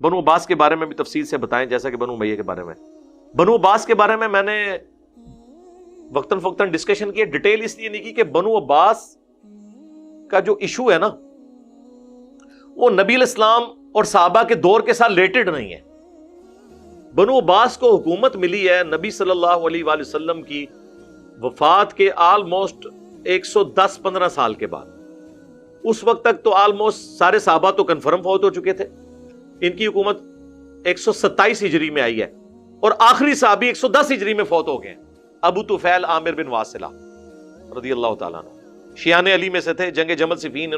بنو عباس کے بارے میں بھی تفصیل سے بتائیں جیسا کہ بنو امیہ کے بارے میں. بنو عباس کے بارے میں نے وقتاً فوقتاً ڈسکشن کی. ڈیٹیل اس لیے نہیں کی کہ بنو عباس کا جو ایشو ہے نا وہ نبی علیہ السلام اور صحابہ کے دور کے ساتھ ریلیٹڈ نہیں ہے. بنو عباس کو حکومت ملی ہے نبی صلی اللہ علیہ وآلہ وسلم کی وفات کے آلموسٹ 110-15 سال کے بعد. اس وقت تک تو آلموسٹ سارے صحابہ تو کنفرم فوت ہو چکے تھے. ان کی حکومت 127 ہجری میں آئی ہے اور آخری صحابی 110 ہجری میں فوت ہو گئے. ابو طفیل عامر بن واصلہ رضی اللہ تعالیٰ عنہ شیعان علی میں سے تھے. جنگ جمل صفین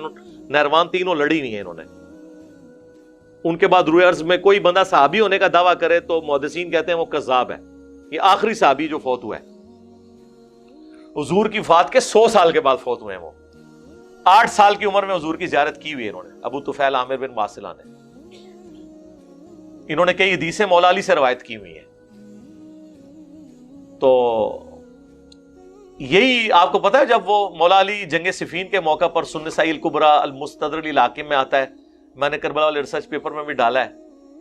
نہروان تینوں لڑی ہوئی ہیں انہوں نے. ان کے بعد روئے ارض میں کوئی بندہ صحابی ہونے کا دعویٰ کرے تو محدثین کہتے ہیں وہ کذاب ہے. یہ آخری صحابی جو فوت ہوا ہے حضور کی وفات کے 100 سال کے بعد فوت ہوئے ہیں. وہ 8 سال کی عمر میں حضور کی زیارت کی ہوئی ہے انہوں نے, ابو طفیل عامر بن واصلہ نے. انہوں نے کئی حدیثیں مولا علی سے روایت کی ہوئی ہیں. تو یہی آپ کو پتا ہے جب وہ مولا علی جنگ صفین کے موقع پر سنن نسائی الکبریٰ المستدرک للحاکم میں آتا ہے, میں نے کربلا والے ریسرچ پیپر میں بھی ڈالا ہے,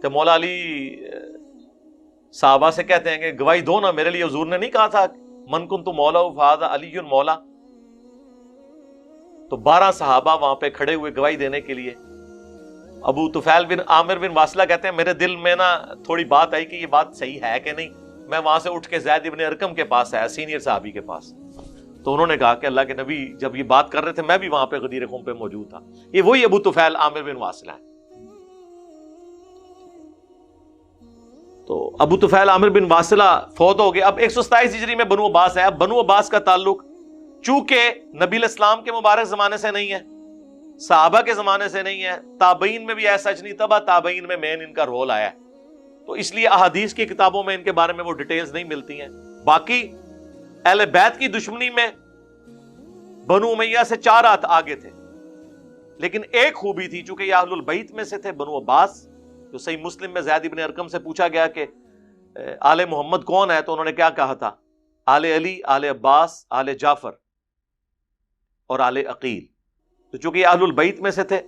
کہ مولا علی صحابہ سے کہتے ہیں کہ گواہی دو نا میرے لیے. حضور نے نہیں کہا تھا من کنت مولا فہذا علی مولا؟ تو 12 صحابہ وہاں پہ کھڑے ہوئے گواہی دینے کے لیے. ابو طفیل بن عامر بن واصلہ کہتے ہیں میرے دل میں نا تھوڑی بات آئی کہ یہ بات صحیح ہے کہ نہیں. میں وہاں سے اٹھ کے زید ابن ارقم کے پاس آیا, سینئر صحابی کے پاس. تو انہوں نے کہا کہ اللہ کے نبی جب یہ بات کر رہے تھے میں بھی وہاں پہ غدیر قوم پہ موجود تھا. یہ وہی ابو طفیل عامر بن واصلہ ہے. تو ابو طفیل عامر بن واصلہ فوت ہو گئے. اب 127 ہجری میں بنو عباس ہے. اب بنو عباس کا تعلق چونکہ نبی علیہ السلام کے مبارک زمانے سے نہیں ہے, صحابہ کے زمانے سے نہیں ہے, تابعین میں بھی ایسا سچ نہیں, تبع تابعین میں مین ان کا رول آیا ہے. تو اس لیے احادیث کی کتابوں میں ان کے بارے میں وہ ڈیٹیلز نہیں ملتی ہیں. باقی اہل بیت کی دشمنی میں بنو امیہ سے 4 ہاتھ آگے تھے, لیکن ایک خوبی تھی چونکہ یہ اہل البیت میں سے تھے. بنو عباس جو صحیح مسلم میں زید ابن ارقم سے پوچھا گیا کہ آل محمد کون ہے, تو انہوں نے کیا کہا تھا؟ آل علی, آل عباس, آل جعفر اور آل عقیل. تو چونکہ یہ اہل البیت میں سے تھے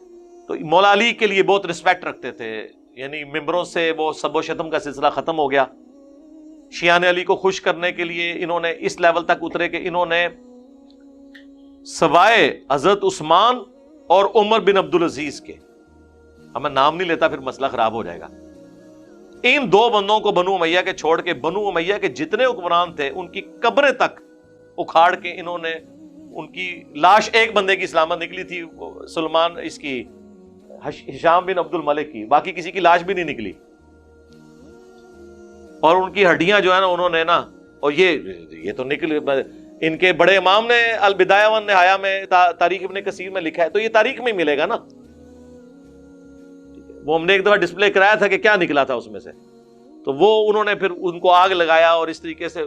تو مولا علی کے لیے بہت رسپیکٹ رکھتے تھے. یعنی ممبروں سے وہ سب و شتم کا سلسلہ ختم ہو گیا. شیعان علی کو خوش کرنے کے لیے انہوں نے اس لیول تک اترے کہ انہوں نے سوائے حضرت عثمان اور عمر بن عبدالعزیز کے, اب میں نام نہیں لیتا پھر مسئلہ خراب ہو جائے گا, ان 2 بندوں کو بنو امیہ کے چھوڑ کے بنو امیہ کے جتنے حکمران تھے ان کی قبریں تک اکھاڑ کے انہوں نے, ان کی لاش ایک بندے کی سلامت نکلی تھی, سلمان اس کی ہشام بن عبد الملک کی, باقی کسی کی لاش بھی نہیں نکلی. اور ان کی ہڈیاں جو ہے نا انہوں نے نا, اور یہ تو نکل, ان کے بڑے امام نے البدایہ والنہایہ میں تاریخ ابن کثیر میں لکھا ہے, تو یہ تاریخ میں ہی ملے گا نا. وہ ہم نے ایک دفعہ ڈسپلے کرایا تھا کہ کیا نکلا تھا اس میں سے, تو وہ انہوں نے پھر ان کو آگ لگایا اور اس طریقے سے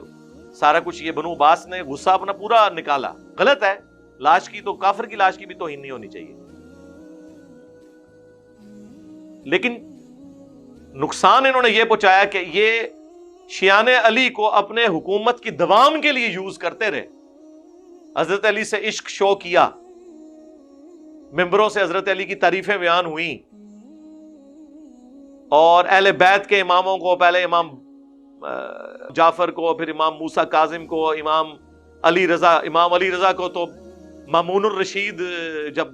سارا کچھ. یہ بنو عباس نے غصہ اپنا پورا نکالا. غلط ہے, لاش کی تو کافر کی لاش کی بھی توہین نہیں ہونی چاہیے, لیکن نقصان انہوں نے یہ پہنچایا کہ یہ شیعان علی کو اپنے حکومت کی دوام کے لیے یوز کرتے رہے. حضرت علی سے عشق شو کیا, ممبروں سے حضرت علی کی تعریفیں بیان ہوئیں, اور اہل بیت کے اماموں کو, پہلے امام جعفر کو, پھر امام موسیٰ کاظم کو, امام علی رضا کو, تو مامون الرشید جب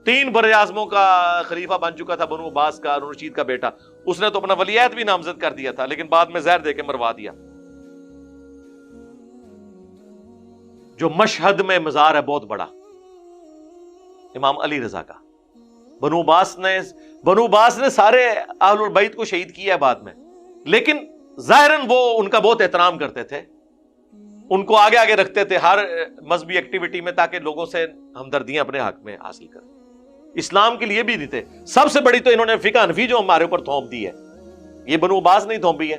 3 بر اعظموں کا خلیفہ بن چکا تھا بنو عباس کا, ہارون رشید کا بیٹا, اس نے تو اپنا ولیعہد بھی نامزد کر دیا تھا, لیکن بعد میں زہر دے کے مروا دیا. جو مشہد میں مزار ہے بہت بڑا امام علی رضا کا, بنو عباس نے سارے اہل البیت کو شہید کیا ہے بعد میں, لیکن ظاہراً وہ ان کا بہت احترام کرتے تھے, ان کو آگے آگے رکھتے تھے ہر مذہبی ایکٹیویٹی میں, تاکہ لوگوں سے ہمدردیاں اپنے حق میں حاصل کریں. اسلام کے لیے بھی نہیں تھے. سب سے بڑی تو انہوں نے فقہ حنفی جو ہمارے اوپر تھوپ دی ہے, یہ بنو عباس نہیں تھوپی ہے.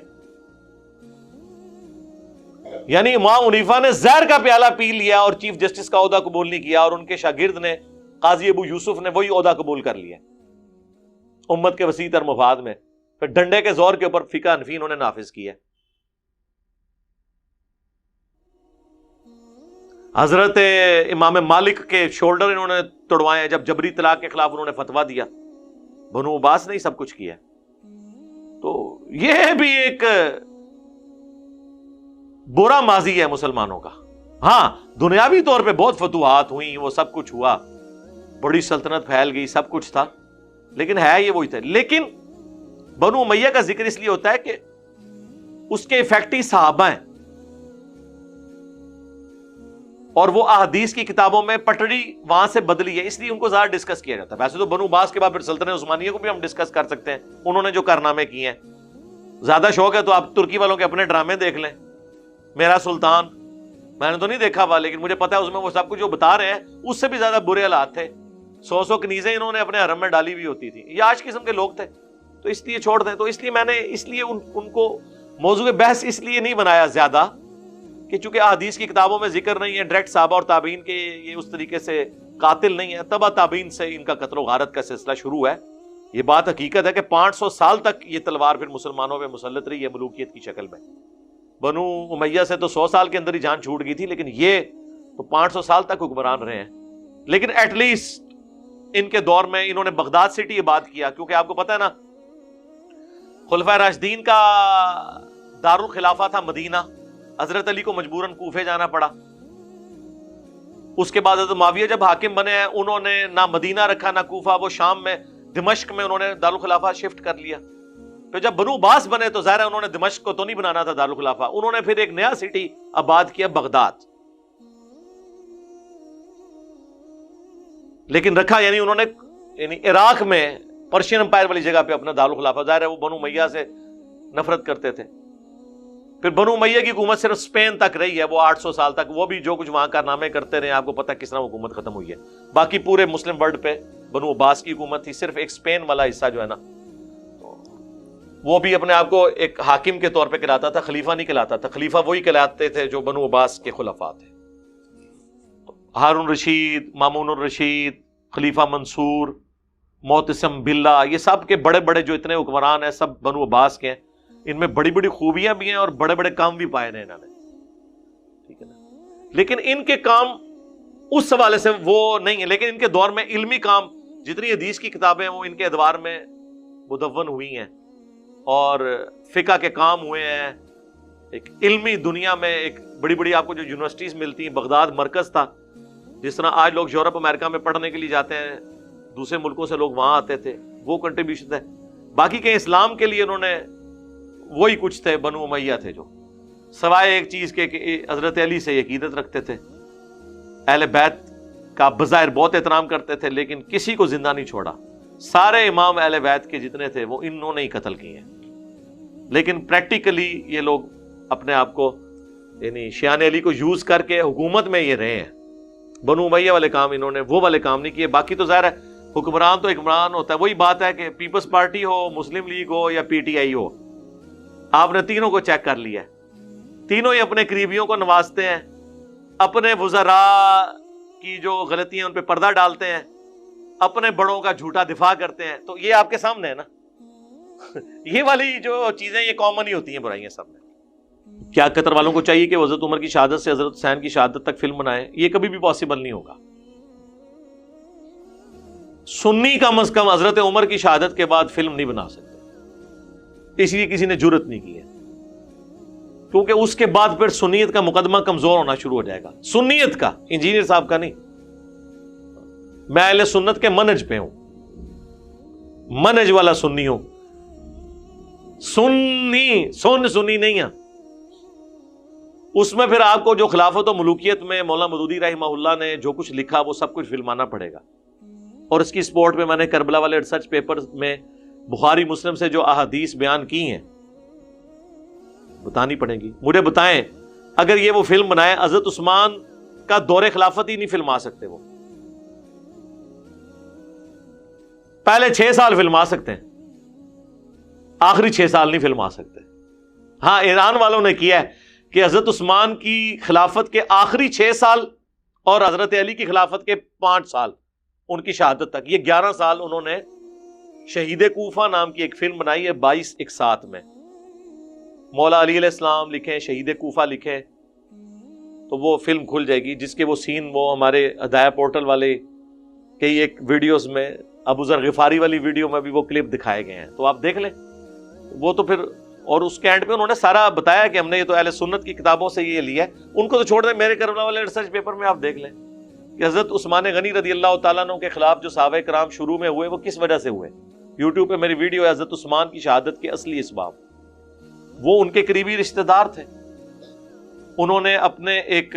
یعنی امام حنیفہ نے زہر کا پیالہ پی لیا اور چیف جسٹس کا عہدہ قبول نہیں کیا, اور ان کے شاگرد نے قاضی ابو یوسف نے وہی عہدہ قبول کر لیا امت کے وسیع تر مفاد میں. پھر ڈنڈے کے زور کے اوپر فقہ حنفی انہوں نے نافذ کیا. حضرت امام مالک کے شولڈر انہوں نے توڑوائے ہیں جب جبری طلاق کے خلاف انہوں نے فتویٰ دیا. بنو عباس نے ہی سب کچھ کیا. تو یہ بھی ایک برا ماضی ہے مسلمانوں کا. ہاں دنیاوی طور پہ بہت فتوحات ہوئی, وہ سب کچھ ہوا, بڑی سلطنت پھیل گئی, سب کچھ تھا, لیکن ہے یہ وہی تھا. لیکن بنو امیہ کا ذکر اس لیے ہوتا ہے کہ اس کے افیکٹی صحابہ ہیں, اور وہ احادیث کی کتابوں میں پٹڑی وہاں سے بدلی ہے, اس لیے ان کو زیادہ ڈسکس کیا جاتا ہے. ویسے تو بنو عباس کے بعد پھر سلطنت عثمانیہ کو بھی ہم ڈسکس کر سکتے ہیں, انہوں نے جو کارنامے کیے ہیں. زیادہ شوق ہے تو آپ ترکی والوں کے اپنے ڈرامے دیکھ لیں, میرا سلطان, میں نے تو نہیں دیکھا ہوا لیکن مجھے پتا ہے اس میں وہ سب کچھ جو بتا رہے ہیں اس سے بھی زیادہ برے حالات تھے. 100 کنیزیں انہوں نے اپنے حرم میں ڈالی ہوئی ہوتی تھی. یہ آج قسم کے لوگ تھے, تو اس لیے چھوڑ دیں. تو اس لیے میں نے ان کو موضوع بحث اس لیے نہیں بنایا زیادہ کہ چونکہ احادیث کی کتابوں میں ذکر نہیں ہے ڈائریکٹ صحابہ اور تابعین کے یہ اس طریقے سے قاتل نہیں ہے, تبع تابعین سے ان کا قتل و غارت کا سلسلہ شروع ہے. یہ بات حقیقت ہے کہ 500 سال تک یہ تلوار پھر مسلمانوں پہ مسلط رہی ہے ملوکیت کی شکل میں. بنو امیہ سے تو 100 سال کے اندر ہی جان چھوٹ گئی تھی, لیکن یہ تو 500 سال تک حکمران رہے ہیں. لیکن ایٹ لیسٹ ان کے دور میں انہوں نے بغداد سٹی آباد کیا, کیونکہ آپ کو پتا ہے نا خلفائے راشدین کا دارالخلافہ تھا مدینہ, حضرت علی کو مجبوراً کوفے جانا پڑا. اس کے بعد حضرت معاویہ جب حاکم بنے ہیں انہوں نے نہ مدینہ رکھا نہ کوفہ, وہ شام میں دمشق میں انہوں نے دارالخلافہ شفٹ کر لیا. پھر جب بنو عباس بنے تو ظاہر ہے انہوں نے دمشق کو تو نہیں بنانا تھا دارالخلافہ, انہوں نے پھر ایک نیا سٹی آباد کیا بغداد. لیکن رکھا یعنی انہوں نے عراق میں پرشین امپائر والی جگہ پہ اپنا دارالخلافہ, ظاہر ہے وہ بنو امیہ سے نفرت کرتے تھے. پھر بنو امیہ کی حکومت صرف اسپین تک رہی ہے, وہ 800 سال تک, وہ بھی جو کچھ وہاں کارنامے کرتے رہے, آپ کو پتہ کس طرح حکومت ختم ہوئی ہے. باقی پورے مسلم ورلڈ پہ بنو عباس کی حکومت تھی, صرف ایک اسپین والا حصہ جو ہے نا وہ بھی اپنے آپ کو ایک حاکم کے طور پہ کہلاتا تھا, خلیفہ نہیں کہلاتا تھا. خلیفہ وہی کہلاتے تھے جو بنو عباس کے خلفاء تھے. ہارون رشید, مامون الرشید, خلیفہ منصور, معتصم باللہ, یہ سب کے بڑے بڑے جو اتنے حکمران ہیں سب بنو عباس کے ہیں. ان میں بڑی بڑی خوبیاں بھی ہیں اور بڑے بڑے کام بھی پائے ہیں انہوں نے, ٹھیک ہے نا. لیکن ان کے کام اس حوالے سے وہ نہیں ہے, لیکن ان کے دور میں علمی کام جتنی حدیث کی کتابیں ہیں وہ ان کے ادوار میں مدون ہوئی ہیں, اور فقہ کے کام ہوئے ہیں. ایک علمی دنیا میں ایک بڑی بڑی آپ کو جو یونیورسٹیز ملتی ہیں, بغداد مرکز تھا. جس طرح آج لوگ یورپ امریکہ میں پڑھنے کے لیے جاتے ہیں, دوسرے ملکوں سے لوگ وہاں آتے تھے, وہ کنٹریبیوشن ہے. باقی کے اسلام کے لیے انہوں نے وہی کچھ تھے, بنو امیہ تھے جو سوائے ایک چیز کے کہ حضرت علی سے عقیدت رکھتے تھے, اہل بیت کا بظاہر بہت احترام کرتے تھے, لیکن کسی کو زندہ نہیں چھوڑا. سارے امام اہل بیت کے جتنے تھے وہ انہوں نے ہی قتل کیے ہیں. لیکن پریکٹیکلی یہ لوگ اپنے آپ کو یعنی شیعان علی کو یوز کر کے حکومت میں یہ رہے ہیں. بنو امیہ والے کام انہوں نے وہ والے کام نہیں کیے. باقی تو ظاہر ہے حکمران تو حکمران ہوتا ہے. وہی بات ہے کہ پیپلز پارٹی ہو, مسلم لیگ ہو یا پی ٹی آئی ہو, آپ نے تینوں کو چیک کر لیا ہے, تینوں ہی اپنے قریبیوں کو نوازتے ہیں, اپنے وزراء کی جو غلطیاں ان پہ پردہ ڈالتے ہیں, اپنے بڑوں کا جھوٹا دفاع کرتے ہیں. تو یہ آپ کے سامنے ہے نا یہ والی جو چیزیں یہ کامن ہی ہوتی ہیں برائیاں سب میں. کیا قطر والوں کو چاہیے کہ حضرت عمر کی شہادت سے حضرت حسین کی شہادت تک فلم بنائے؟ یہ کبھی بھی پاسبل نہیں ہوگا. سنی کم از کم حضرت عمر کی شہادت کے بعد فلم نہیں بنا سکتے, اس لیے کسی نے جرت نہیں کی ہے, کیونکہ اس کے بعد پھر سنیت کا مقدمہ کمزور ہونا شروع ہو جائے گا. سنیت کا, انجینئر صاحب کا نہیں. میں اہل سنت کے منہج پہ ہوں, منہج والا سنی ہوں. سنی نہیں ہے. اس میں پھر آپ کو جو خلافت و ملوکیت میں مولانا مودودی رحمہ اللہ نے جو کچھ لکھا وہ سب کچھ فلمانا پڑے گا. اور اس کی سپورٹ میں نے کربلا والے ریسرچ پیپر میں بخاری مسلم سے جو احادیث بیان کی ہیں بتانی پڑیں گی. مجھے بتائیں اگر یہ وہ فلم بنائے, حضرت عثمان کا دور خلافت ہی نہیں فلما سکتے, وہ پہلے 6 سال فلما سکتے ہیں, آخری 6 سال نہیں فلما سکتے. ہاں ایران والوں نے کیا ہے کہ حضرت عثمان کی خلافت کے آخری 6 سال اور حضرت علی کی خلافت کے 5 سال ان کی شہادت تک, یہ 11 سال انہوں نے شہید کوفہ نام کی ایک فلم بنائی ہے 22/1 میں. مولا علی علیہ السلام لکھیں, شہید کوفہ لکھیں تو وہ فلم کھل جائے گی, جس کے وہ سین وہ ہمارے ہدایہ پورٹل والے کئی ایک ویڈیوز میں, ابو ذر غفاری والی ویڈیو میں بھی وہ کلپ دکھائے گئے ہیں, تو آپ دیکھ لیں. وہ تو پھر، اور اس کے اینڈ پہ انہوں نے سارا بتایا کہ ہم نے یہ تو اہل سنت کی کتابوں سے یہ لیا ہے. ان کو تو چھوڑ دیں، میرے کربلا والے ریسرچ پیپر میں آپ دیکھ لیں کہ حضرت عثمان غنی رضی اللہ تعالیٰ عنہ کے خلاف جو صحابہ کرام شروع میں ہوئے وہ کس وجہ سے ہوئے. یوٹیوب پہ میری ویڈیو ہے حضرت عثمان کی شہادت کے اصلی اسباب. وہ ان کے قریبی رشتہ دار تھے. انہوں نے اپنے ایک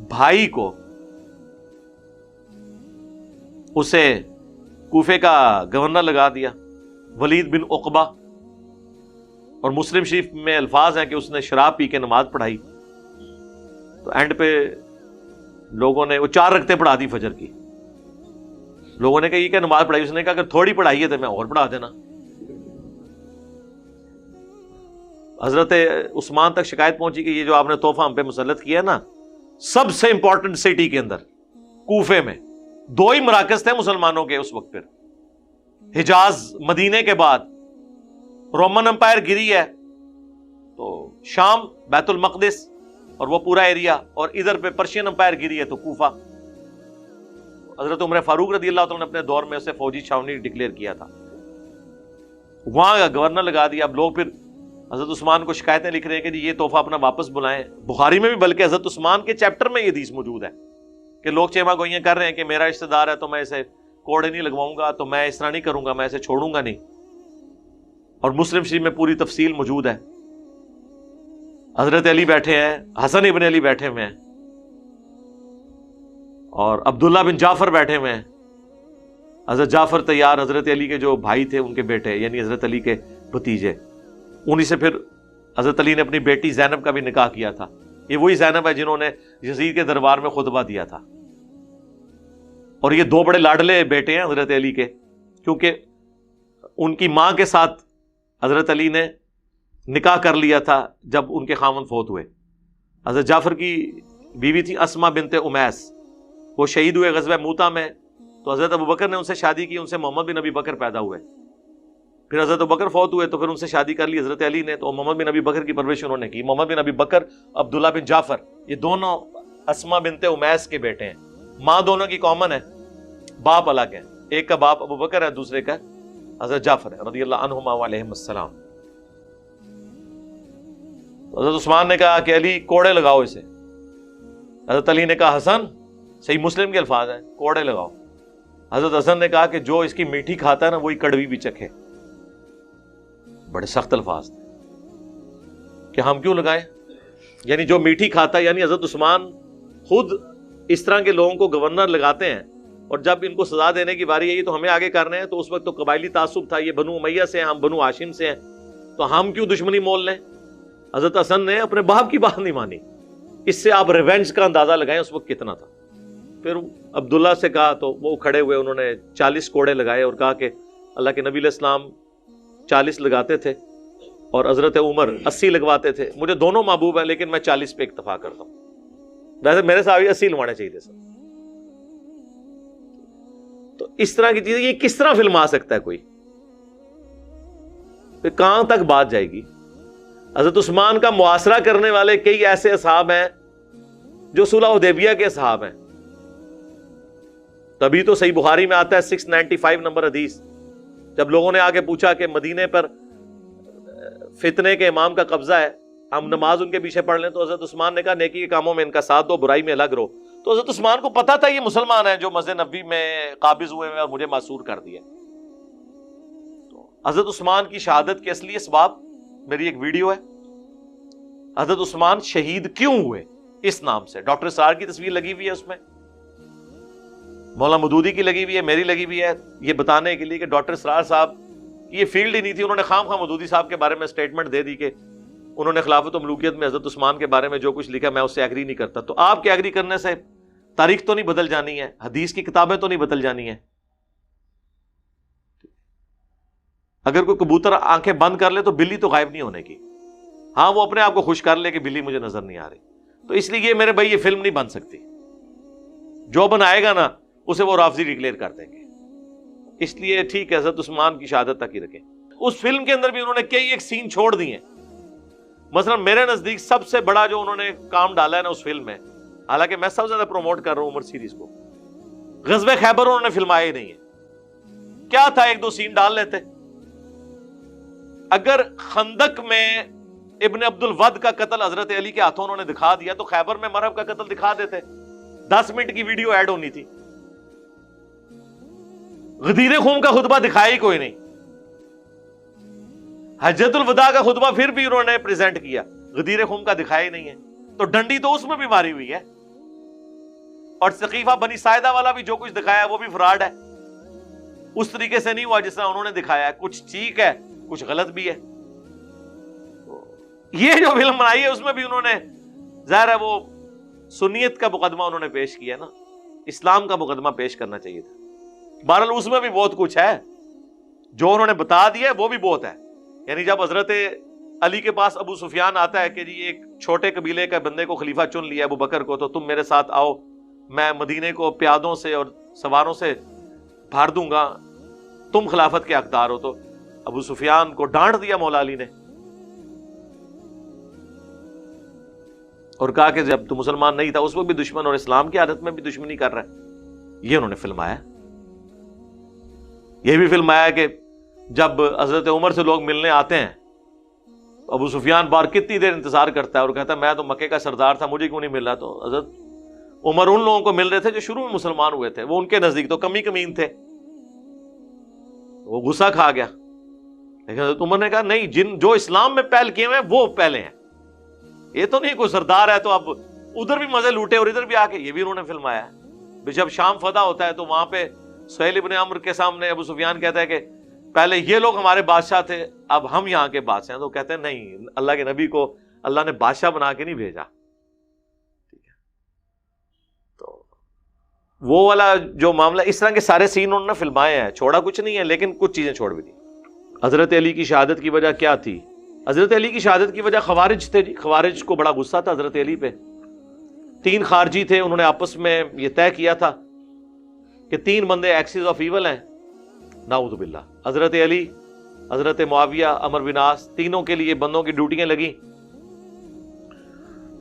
بھائی کو، اسے کوفے کا گورنر لگا دیا، ولید بن عقبہ. اور مسلم شریف میں الفاظ ہیں کہ اس نے شراب پی کے نماز پڑھائی. تو اینڈ پہ لوگوں نے وہ 4 رکعتیں پڑھا دی فجر کی. لوگوں نے کہا یہ کیا نماز پڑھائی؟ اس نے کہا اگر تھوڑی پڑھائی ہے تو میں اور پڑھا دینا. حضرت عثمان تک شکایت پہنچی کہ یہ جو آپ نے تحفہ ہم پہ مسلط کیا ہے نا، سب سے امپورٹنٹ سٹی کے اندر کوفے میں 2 ہی مراکز تھے مسلمانوں کے اس وقت. پھر حجاز مدینے کے بعد رومن امپائر گری ہے تو شام بیت المقدس اور وہ پورا ایریا، اور ادھر پہ پرشین امپائر گری ہے تو کوفہ. حضرت عمر فاروق رضی اللہ عنہ نے اپنے دور میں اسے فوجی چھاونی ڈکلیئر کیا تھا، وہاں کا گورنر لگا دیا. اب لوگ پھر حضرت عثمان کو شکایتیں لکھ رہے ہیں کہ جی یہ تحفہ اپنا واپس بلائیں. بخاری میں بھی بلکہ حضرت عثمان کے چیپٹر میں یہ حدیث موجود ہے کہ لوگ چیما گوئیاں کر رہے ہیں کہ میرا رشتہ دار ہے تو میں اسے کوڑے نہیں لگواؤں گا، تو میں اس طرح نہیں کروں گا، میں اسے چھوڑوں گا نہیں. اور مسلم شریف میں پوری تفصیل موجود ہے. حضرت علی بیٹھے ہیں، حسن ابن علی بیٹھے ہوئے ہیں، اور عبداللہ بن جعفر بیٹھے ہوئے ہیں. حضرت جعفر طیار حضرت علی کے جو بھائی تھے ان کے بیٹے، یعنی حضرت علی کے بھتیجے. انہی سے پھر حضرت علی نے اپنی بیٹی زینب کا بھی نکاح کیا تھا. یہ وہی زینب ہے جنہوں نے یزید کے دربار میں خطبہ دیا تھا. اور یہ 2 بڑے لاڈلے بیٹے ہیں حضرت علی کے، کیونکہ ان کی ماں کے ساتھ حضرت علی نے نکاح کر لیا تھا جب ان کے خاوند فوت ہوئے. حضرت جعفر کی بیوی تھی اسما بنت امیس، وہ شہید ہوئے غزوہ موتا میں. تو حضرت ابوبکر نے ان سے شادی کی، ان سے محمد بن ابی بکر پیدا ہوئے. پھر حضرت ابوبکر فوت ہوئے تو پھر ان سے شادی کر لی حضرت علی نے، تو محمد بن ابی بکر کی پرورش انہوں نے کی. محمد بن ابی بکر، عبداللہ بن جعفر، یہ دونوں اسما بنت امیس کے بیٹے ہیں. ماں دونوں کی کامن ہے، باپ الگ ہے. ایک کا باپ ابوبکر ہے، دوسرے کا حضرت جعفر ہے رضی اللہ عنہما وعلیہم السلام. حضرت عثمان نے کہا کہ علی کوڑے لگاؤ اسے. حضرت علی نے کہا حسن، صحیح مسلم کے الفاظ ہیں، کوڑے لگاؤ. حضرت حسن نے کہا کہ جو اس کی میٹھی کھاتا ہے نا وہی کڑوی بھی چکھے. بڑے سخت الفاظ تھے کہ ہم کیوں لگائیں، یعنی جو میٹھی کھاتا ہے. یعنی حضرت عثمان خود اس طرح کے لوگوں کو گورنر لگاتے ہیں، اور جب ان کو سزا دینے کی باری آئی تو ہمیں آگے کرنے ہیں. تو اس وقت تو قبائلی تعصب تھا، یہ بنو امیہ سے ہیں، ہم بنو ہاشم سے ہیں، تو ہم کیوں دشمنی مول لیں. حضرت حسن نے اپنے باپ کی بات نہیں مانی. اس سے آپ ریونج کا اندازہ لگائیں اس وقت کتنا تھا. پھر عبداللہ سے کہا تو وہ کھڑے ہوئے، انہوں نے 40 کوڑے لگائے اور کہا کہ اللہ کے نبی علیہ السلام 40 لگاتے تھے اور حضرت عمر 80 لگواتے تھے. مجھے دونوں محبوب ہیں لیکن میں 40 پہ اکتفا کرتا ہوں. ویسے میرے صاحب 80 لگوانے چاہیے تھے سر. تو اس طرح کی چیزیں یہ کس طرح فلم آ سکتا ہے کوئی؟ پھر کہاں تک بات جائے گی؟ حضرت عثمان کا محاصرہ کرنے والے کئی ایسے اصحاب ہیں جو صلح حدیبیہ کے اصحاب ہیں. تبھی تو صحیح بخاری میں آتا ہے 695 نمبر حدیث، جب لوگوں نے آگے پوچھا کہ مدینے پر فتنے کے امام کا قبضہ ہے، ہم نماز ان کے پیچھے پڑھ لیں، تو حضرت عثمان نے کہا نیکی کے کاموں میں ان کا ساتھ دو، برائی میں الگ رہو. تو حضرت عثمان کو پتا تھا یہ مسلمان ہیں جو مسجد نبوی میں قابض ہوئے ہیں اور مجھے معصور کر دیا. تو حضرت عثمان کی شہادت کے اصلی اسباب میری ایک ویڈیو ہے، حضرت عثمان شہید کیوں ہوئے اس نام سے. ڈاکٹر اسرار کی تصویر لگی ہوئی ہے اس میں، مولانا مودودی کی لگی ہوئی ہے، میری لگی ہوئی ہے، یہ بتانے کے لیے کہ ڈاکٹر اسرار صاحب کی یہ فیلڈ ہی نہیں تھی. انہوں نے خام خواہ مودودی صاحب کے بارے میں سٹیٹمنٹ دے دی کہ انہوں نے خلافت و ملوکیت میں حضرت عثمان کے بارے میں جو کچھ لکھا میں اس سے ایگری نہیں کرتا. تو آپ کے ایگری کرنے سے تاریخ تو نہیں بدل جانی ہے، حدیث کی کتابیں تو نہیں بدل جانی ہیں. اگر کوئی کبوتر آنکھیں بند کر لے تو بلی تو غائب نہیں ہونے کی. ہاں وہ اپنے آپ کو خوش کر لے کہ بلی مجھے نظر نہیں آ رہی. تو اس لیے میرے بھائی یہ فلم نہیں بن سکتی. جو بنائے گا نا اسے وہ رافضی ڈکلیئر کر دیں گے. اس لیے ٹھیک ہے حضرت عثمان کی شہادت تک ہی رکھیں. اس فلم کے اندر بھی انہوں نے کئی ایک سین چھوڑ دیے. مثلا میرے نزدیک سب سے بڑا جو انہوں نے کام ڈالا ہے نا اس فلم میں، حالانکہ میں سب سے زیادہ پروموٹ کر رہا ہوں عمر سیریز کو، غزوہ خیبر انہوں نے فلمایا ہی نہیں ہے. کیا تھا، ایک دو سین ڈال لیتے. اگر خندق میں ابن عبد الود کا قتل حضرت علی کے ہاتھوں انہوں نے دکھا دیا تو خیبر میں مرہب کا قتل دکھا دیتے، 10 منٹ کی ویڈیو ایڈ ہونی تھی. غدیر خم کا خطبہ دکھایا ہی کوئی نہیں. حجۃ الوداع کا خطبہ پھر بھی انہوں نے پریزنٹ کیا، غدیر خم کا دکھایا ہی نہیں ہے. تو ڈنڈی تو اس میں بھی ماری ہوئی ہے. اور سقیفہ بنی ساعدہ والا بھی جو کچھ دکھایا ہے وہ بھی فراڈ ہے، اس طریقے سے نہیں ہوا جس طرح انہوں نے دکھایا ہے. کچھ ٹھیک ہے، کچھ غلط بھی ہے. یہ جو فلم بنائی ہے اس میں بھی انہوں نے ظاہر ہے وہ سنیت کا مقدمہ انہوں نے پیش کیا نا، اسلام کا مقدمہ پیش کرنا چاہیے تھا. بہرحال اس میں بھی بہت کچھ ہے، جو انہوں نے بتا دیا وہ بھی بہت ہے. یعنی جب حضرت علی کے پاس ابو سفیان آتا ہے کہ جی ایک چھوٹے قبیلے کا بندے کو خلیفہ چن لیا ابو بکر کو، تو تم میرے ساتھ آؤ، میں مدینے کو پیادوں سے اور سواروں سے بھار دوں گا، تم خلافت کے حقدار ہو. تو ابو سفیان کو ڈانٹ دیا مولا علی نے اور کہا کہ جب تو مسلمان نہیں تھا اس وقت بھی دشمن اور اسلام کی عادت میں بھی دشمنی کر رہا ہے. یہ انہوں نے فلمایا. یہ بھی فلمایا کہ جب حضرت عمر سے لوگ ملنے آتے ہیں ابو سفیان بار کتنی دیر انتظار کرتا ہے اور کہتا ہے میں تو مکے کا سردار تھا، مجھے کیوں نہیں مل رہا. تو حضرت عمر ان لوگوں کو مل رہے تھے جو شروع میں مسلمان ہوئے تھے، وہ ان کے نزدیک تو کمی کمین تھے. وہ غصہ کھا گیا، لیکن حضرت عمر نے کہا نہیں، جو اسلام میں پہل کیے ہوئے ہیں وہ پہلے ہیں. یہ تو نہیں کوئی سردار ہے تو اب ادھر بھی مزے لوٹے اور ادھر بھی آ کے. یہ بھی انہوں نے فلمایا ہے. جب شام فتح ہوتا ہے تو وہاں پہ سہیل ابن عمرو کے سامنے ابو سفیان کہتا ہے کہ پہلے یہ لوگ ہمارے بادشاہ تھے، اب ہم یہاں کے بادشاہ ہیں. تو کہتے ہیں نہیں، اللہ کے نبی کو اللہ نے بادشاہ بنا کے نہیں بھیجا. ٹھیک ہے، تو وہ والا جو معاملہ، اس طرح کے سارے سین انہوں نے فلمائے ہیں، چھوڑا کچھ نہیں ہے، لیکن کچھ چیزیں چھوڑ بھی دی. حضرت علی کی شہادت کی وجہ کیا تھی؟ حضرت علی کی شہادت کی وجہ خوارج تھے. خوارج کو بڑا غصہ تھا حضرت علی پہ. 3 خارجی تھے، انہوں نے آپس میں یہ طے کیا تھا کہ 3 بندے ایکسز آف ایول ہیں، نعوذ باللہ. حضرت علی، حضرت معاویہ، عمرو بن عاص، تینوں کے لیے بندوں کی ڈیوٹیاں لگیں.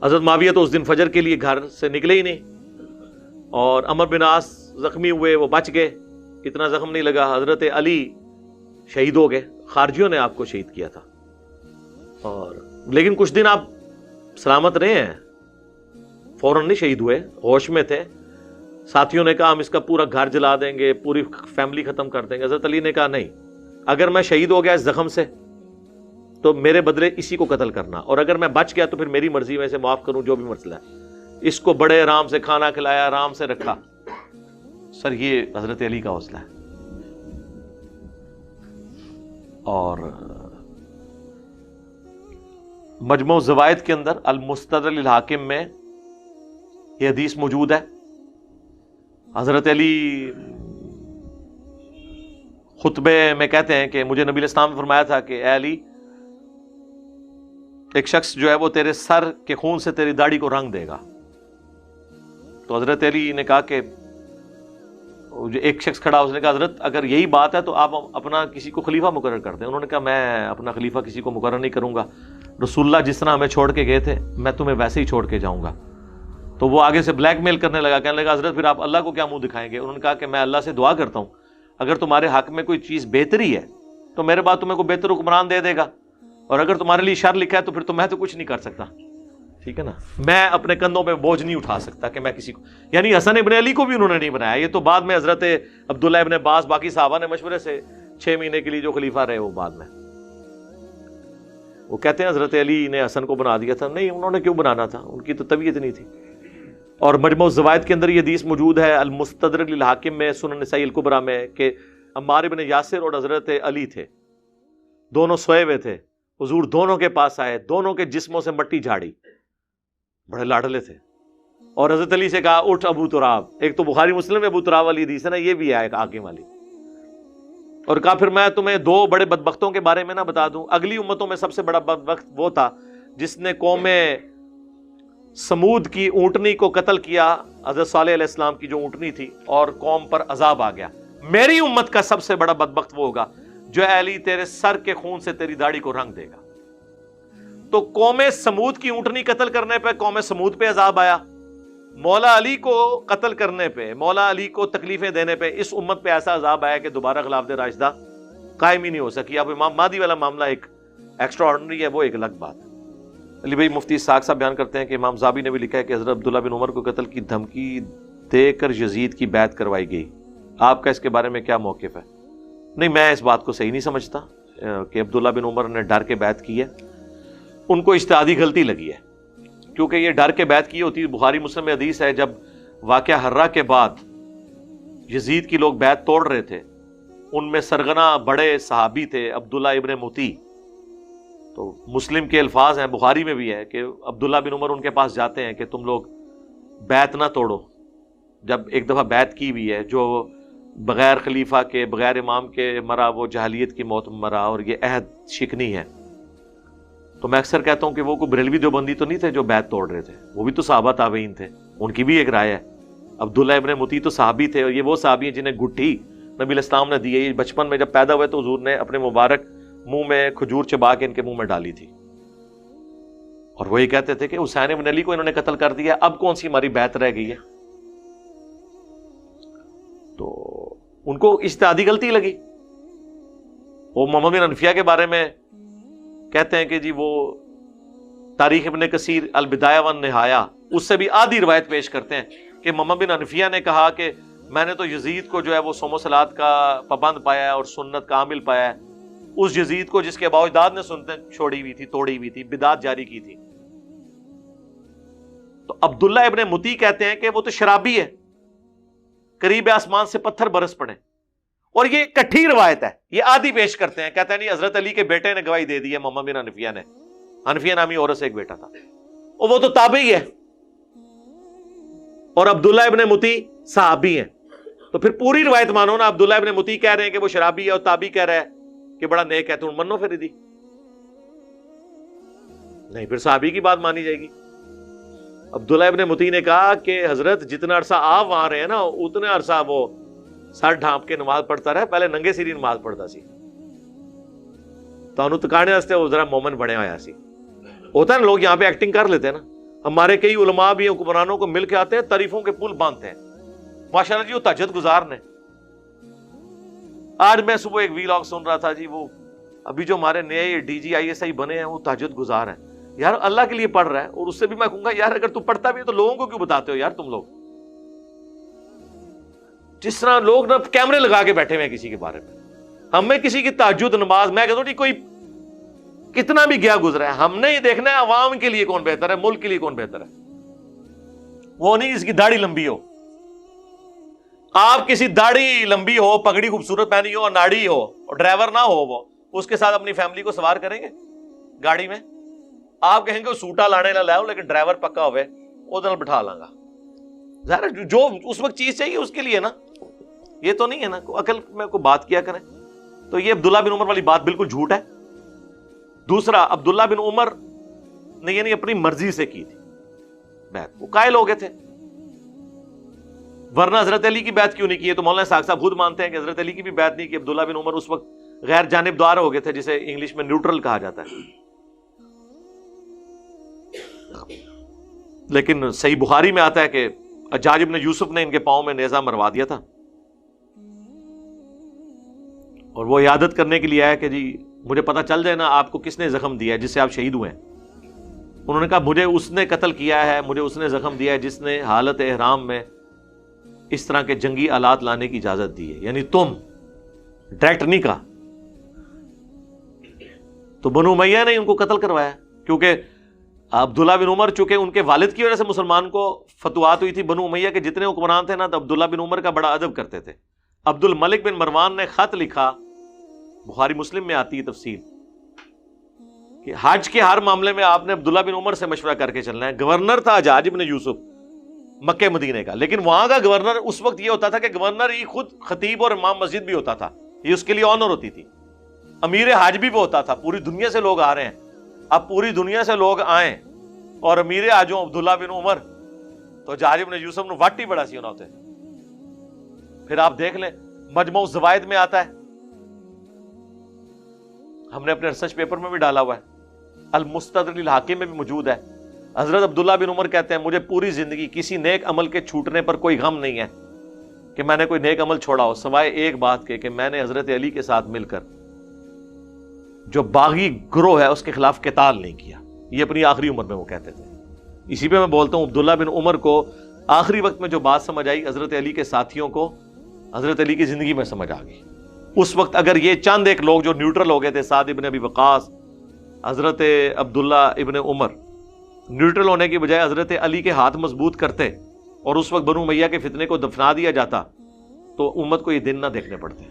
حضرت معاویہ تو اس دن فجر کے لیے گھر سے نکلے ہی نہیں، اور عمرو بن عاص زخمی ہوئے، وہ بچ گئے، اتنا زخم نہیں لگا. حضرت علی شہید ہو گئے، خارجیوں نے آپ کو شہید کیا تھا. اور لیکن کچھ دن آپ سلامت رہے ہیں، فوراً نہیں شہید ہوئے، ہوش میں تھے. ساتھیوں نے کہا ہم اس کا پورا گھر جلا دیں گے، پوری فیملی ختم کر دیں گے. حضرت علی نے کہا نہیں، اگر میں شہید ہو گیا اس زخم سے تو میرے بدلے اسی کو قتل کرنا، اور اگر میں بچ گیا تو پھر میری مرضی، میں اسے معاف کروں جو بھی مسئلہ ہے. اس کو بڑے آرام سے کھانا کھلایا، آرام سے رکھا. سر یہ حضرت علی کا حوصلہ ہے. اور مجموع الزوائد کے اندر المستدرک للحاکم میں یہ حدیث موجود ہے. حضرت علی خطبے میں کہتے ہیں کہ مجھے نبی الاسلام نے فرمایا تھا کہ اے علی، ایک شخص جو ہے وہ تیرے سر کے خون سے تیری داڑھی کو رنگ دے گا. تو حضرت علی نے کہا کہ ایک شخص کھڑا، اس نے کہا حضرت اگر یہی بات ہے تو آپ اپنا کسی کو خلیفہ مقرر کر دیں. انہوں نے کہا میں اپنا خلیفہ کسی کو مقرر نہیں کروں گا، رسول اللہ جس طرح ہمیں چھوڑ کے گئے تھے میں تمہیں ویسے ہی چھوڑ کے جاؤں گا. تو وہ آگے سے بلیک میل کرنے لگا، کہنے لگا حضرت پھر آپ اللہ کو کیا منہ دکھائیں گے؟ انہوں نے کہا کہ میں اللہ سے دعا کرتا ہوں اگر تمہارے حق میں کوئی چیز بہتری ہے تو میرے بعد تمہیں کوئی بہتر حکمران دے دے گا، اور اگر تمہارے لیے شر لکھا ہے تو پھر تو میں تو کچھ نہیں کر سکتا. ٹھیک ہے نا، میں اپنے کندھوں پہ بوجھ نہیں اٹھا سکتا کہ میں کسی کو، یعنی حسن ابن علی کو بھی انہوں نے نہیں بنایا. یہ تو بعد میں حضرت عبداللہ ابن عباس باقی صحابہ نے مشورے سے 6 مہینے کے لیے جو خلیفہ رہے وہ بعد میں، وہ کہتے ہیں حضرت علی نے حسن کو بنا دیا تھا. نہیں، انہوں نے کیوں بنانا تھا، ان کی تو طبیعت نہیں تھی. اور مجموع الزوائد کے اندر یہ حدیث موجود ہے المستدرک للحاکم میں، سنن نسائی الکبریٰ میں، کہ عمار بن یاسر اور حضرت علی تھے، دونوں سوئے ہوئے تھے. حضور دونوں کے پاس آئے، دونوں کے جسموں سے مٹی جھاڑی، بڑے لاڈلے تھے. اور حضرت علی سے کہا اٹھ ابو تراب. ایک تو بخاری مسلم میں ابو تراب والی حدیث ہے نا، یہ بھی ہے ایک حاکم والی. اور کہا پھر میں تمہیں 2 بڑے بدبختوں کے بارے میں نہ بتا دوں؟ اگلی امتوں میں سب سے بڑا بدبخت وہ تھا جس نے قوم سمود کی اونٹنی کو قتل کیا، حضرت صالح علیہ السلام کی جو اونٹنی تھی، اور قوم پر عذاب آ گیا. میری امت کا سب سے بڑا بدبخت وہ ہوگا جو اے علی تیرے سر کے خون سے تیری داڑھی کو رنگ دے گا. تو قوم سمود کی اونٹنی قتل کرنے پہ قوم سمود پہ عذاب آیا، مولا علی کو قتل کرنے پہ، مولا علی کو تکلیفیں دینے پہ اس امت پہ ایسا عذاب آیا کہ دوبارہ خلافت راشدہ قائم ہی نہیں ہو سکی. اب امام مہدی والا معاملہ ایک ایکسٹرا آرڈنری ہے وہ ایک الگ بات ہے. علی بھائی مفتی اسحاق صاحب بیان کرتے ہیں کہ امام زابی نے بھی لکھا ہے کہ حضرت عبداللہ بن عمر کو قتل کی دھمکی دے کر یزید کی بیعت کروائی گئی. آپ کا اس کے بارے میں کیا موقف ہے؟ نہیں، میں اس بات کو صحیح نہیں سمجھتا کہ عبداللہ بن عمر نے ڈر کے بیعت کی ہے. ان کو اجتہادی غلطی لگی ہے، کیونکہ یہ ڈر کے بیعت کی ہوتی. بخاری مسلم میں حدیث ہے جب واقعہ حرہ کے بعد یزید کی لوگ بیعت توڑ رہے تھے، ان میں سرغنہ بڑے صحابی تھے عبداللہ ابن مطیع. تو مسلم کے الفاظ ہیں، بخاری میں بھی ہے کہ عبداللہ بن عمر ان کے پاس جاتے ہیں کہ تم لوگ بیعت نہ توڑو. جب ایک دفعہ بیعت کی ہوئی ہے، جو بغیر خلیفہ کے بغیر امام کے مرا وہ جہلیت کی موت مرا، اور یہ عہد شکنی ہے. تو میں اکثر کہتا ہوں کہ وہ کوئی بریلوی دیوبندی تو نہیں تھے جو بیعت توڑ رہے تھے، وہ بھی تو صحابہ تابعین تھے، ان کی بھی ایک رائے ہے. عبداللہ ابن مطیع تو صحابی تھے، اور یہ وہ صحابی ہیں جنہیں گٹھی نبی علیہ السلام نے دی ہے. یہ بچپن میں جب پیدا ہوئے تو حضور نے اپنے مبارک منہ میں کھجور چبا کے ان کے منہ میں ڈالی تھی، اور وہی کہتے تھے کہ حسین ابن علی کو انہوں نے قتل کر دیا، اب کون سی ہماری بیعت رہ گئی ہے. تو ان کو اجتہادی غلطی لگی. وہ محمد بن حنفیہ کے بارے میں کہتے ہیں کہ جی وہ تاریخ ابن کثیر البدایہ والنہایہ اس سے بھی آدھی روایت پیش کرتے ہیں کہ محمد بن حنفیہ نے کہا کہ میں نے تو یزید کو جو ہے وہ صوم و صلات کا پابند پایا ہے اور سنت کا عامل پایا ہے، اس یزید کو جس کے اباء و اجداد نے سنتیں چھوڑی ہوئی تھی، توڑی ہوئی تھی، بدعت جاری کی تھی. تو عبداللہ ابن مطیع کہتے ہیں کہ وہ تو شرابی ہے، قریب آسمان سے پتھر برس پڑے. اور یہ کٹھی روایت ہے، یہ آدھی پیش کرتے ہیں. کہتے ہیں نہیں، حضرت علی کے بیٹے نے گواہی دے دی ہے، محمد بن حنفیہ نے. حنفیہ نامی عورت سے ایک بیٹا تھا، اور وہ تو تابعی ہے، اور عبداللہ ابن مطیع صحابی ہیں. تو پھر پوری روایت مانو نا. عبداللہ ابن مطیع کہہ رہے ہیں کہ وہ شرابی ہے، اور تابعی کہہ رہا ہے کہ بڑا نیک ہے، تو منو پھر دی نہیں، پھر صحابی کی بات مانی جائے گی. عبداللہ ابن مطیع نے کہا کہ حضرت جتنا عرصہ آپ وہاں رہے نا، اتنے عرصہ وہ سر ڈھانپ کے نماز پڑھتا رہا، پہلے ننگے سری نماز پڑھتا سی. تو انہوں تکانے واسطے وہ ذرا مومن بنے آیا سی. ہوتا ہے نا، لوگ یہاں پہ ایکٹنگ کر لیتے ہیں نا. ہمارے کئی علماء بھی حکمرانوں کو مل کے آتے ہیں، تعریفوں کے پل باندھتے ہیں. ماشاءاللہ جی وہ تہجد گزار نے. آج میں صبح ایک ویلاگ سن رہا تھا جی، وہ ابھی جو ہمارے نئے D G I S I بنے ہیں وہ تہجد گزار ہیں. یار اللہ کے لیے پڑھ رہا ہے، اور اس سے بھی میں کہوں گا یار اگر تو پڑھتا بھی ہے تو لوگوں کو کیوں بتاتے ہو یار. تم لوگ جس طرح لوگ نا کیمرے لگا کے بیٹھے ہوئے ہیں کسی کے بارے میں. ہمیں کسی کی تہجد نماز، میں کہتا ہوں جی کوئی کتنا بھی گیا گزرا ہے، ہم نے یہ دیکھنا ہے عوام کے لیے کون بہتر ہے، ملک کے لیے کون بہتر ہے. وہ نہیں اس کی داڑھی لمبی ہو. آپ کسی داڑھی لمبی ہو، پگڑی خوبصورت پہنی ہو، اور ناڑی ہو، اور ڈرائیور نہ ہو، وہ اس کے ساتھ اپنی فیملی کو سوار کریں گے گاڑی میں؟ آپ کہیں گے سوٹا لانے نہ لاؤ، لیکن ڈرائیور پکا ہوئے وہ دل بٹھا لاں گا. ظاہر جو اس وقت چیز چاہیے اس کے لیے نا، یہ تو نہیں ہے نا عقل میں کوئی بات کیا کریں. تو یہ عبداللہ بن عمر والی بات بالکل جھوٹ ہے. دوسرا، عبداللہ بن عمر نے یعنی اپنی مرضی سے کی تھی بیعت، وہ قائل ہو گئے تھے. ورنہ حضرت علی کی بیعت کیوں نہیں کی ہے؟ تو مولانا اسحاق صاحب خود مانتے ہیں کہ حضرت علی کی بھی بیعت نہیں کی. عبداللہ بن عمر اس وقت غیر جانبدار ہو گئے تھے، جسے انگلش میں نیوٹرل کہا جاتا ہے. لیکن صحیح بخاری میں آتا ہے کہ حجاج بن یوسف نے ان کے پاؤں میں نیزہ مروا دیا تھا، اور وہ عیادت کرنے کے لیے آیا کہ جی مجھے پتہ چل جائے نا آپ کو کس نے زخم دیا ہے جس سے آپ شہید ہوئے ہیں. انہوں نے کہا مجھے اس نے قتل کیا ہے، مجھے اس نے زخم دیا ہے جس نے حالت احرام میں اس طرح کے جنگی آلات لانے کی اجازت دی ہے. یعنی تم ڈائریکٹ نہیں کہا. تو بنو امیہ نے ان کو قتل کروایا، کیونکہ عبداللہ بن عمر چونکہ ان کے والد کی وجہ سے مسلمان کو فتوحات ہوئی تھی. بنو امیہ کے جتنے حکمران تھے نا، تو عبداللہ بن عمر کا بڑا ادب کرتے تھے. عبد الملک بن مروان نے خط لکھا، بخاری مسلم میں آتی ہے تفصیل، کہ حج کے ہر معاملے میں آپ نے عبداللہ بن عمر سے مشورہ کر کے چلنا ہے. گورنر تھا حجاج بن یوسف مکہ مدینے کا، لیکن وہاں کا گورنر اس وقت یہ ہوتا تھا کہ گورنر ہی خود خطیب اور امام مسجد بھی ہوتا تھا. یہ اس کے لیے آنر ہوتی تھی. امیر حج بھی وہ ہوتا تھا. پوری دنیا سے لوگ آ رہے ہیں، اب پوری دنیا سے لوگ آئیں اور امیر حجوں عبداللہ بن عمر، تو حجاج بن یوسف نے واٹی بڑا سی ہونا ہوتے. پھر آپ دیکھ لیں مجموع الزوائد میں آتا ہے، ہم نے اپنے ریسرچ پیپر میں بھی ڈالا ہوا ہے، المستدرک للحاکم میں بھی موجود ہے. حضرت عبداللہ بن عمر کہتے ہیں مجھے پوری زندگی کسی نیک عمل کے چھوٹنے پر کوئی غم نہیں ہے کہ میں نے کوئی نیک عمل چھوڑا ہو، سوائے ایک بات کے کہ میں نے حضرت علی کے ساتھ مل کر جو باغی گروہ ہے اس کے خلاف قتال نہیں کیا. یہ اپنی آخری عمر میں وہ کہتے تھے. اسی پہ میں بولتا ہوں عبداللہ بن عمر کو آخری وقت میں جو بات سمجھ آئی، حضرت علی کے ساتھیوں کو حضرت علی کی زندگی میں سمجھ آ گئی. اس وقت اگر یہ چند ایک لوگ جو نیوٹرل ہو گئے تھے، سعد ابن ابی وقاص، حضرت عبداللہ ابن عمر، نیوٹرل ہونے کی بجائے حضرت علی کے ہاتھ مضبوط کرتے اور اس وقت بنو امیہ کے فتنے کو دفنا دیا جاتا، تو امت کو یہ دن نہ دیکھنے پڑتے.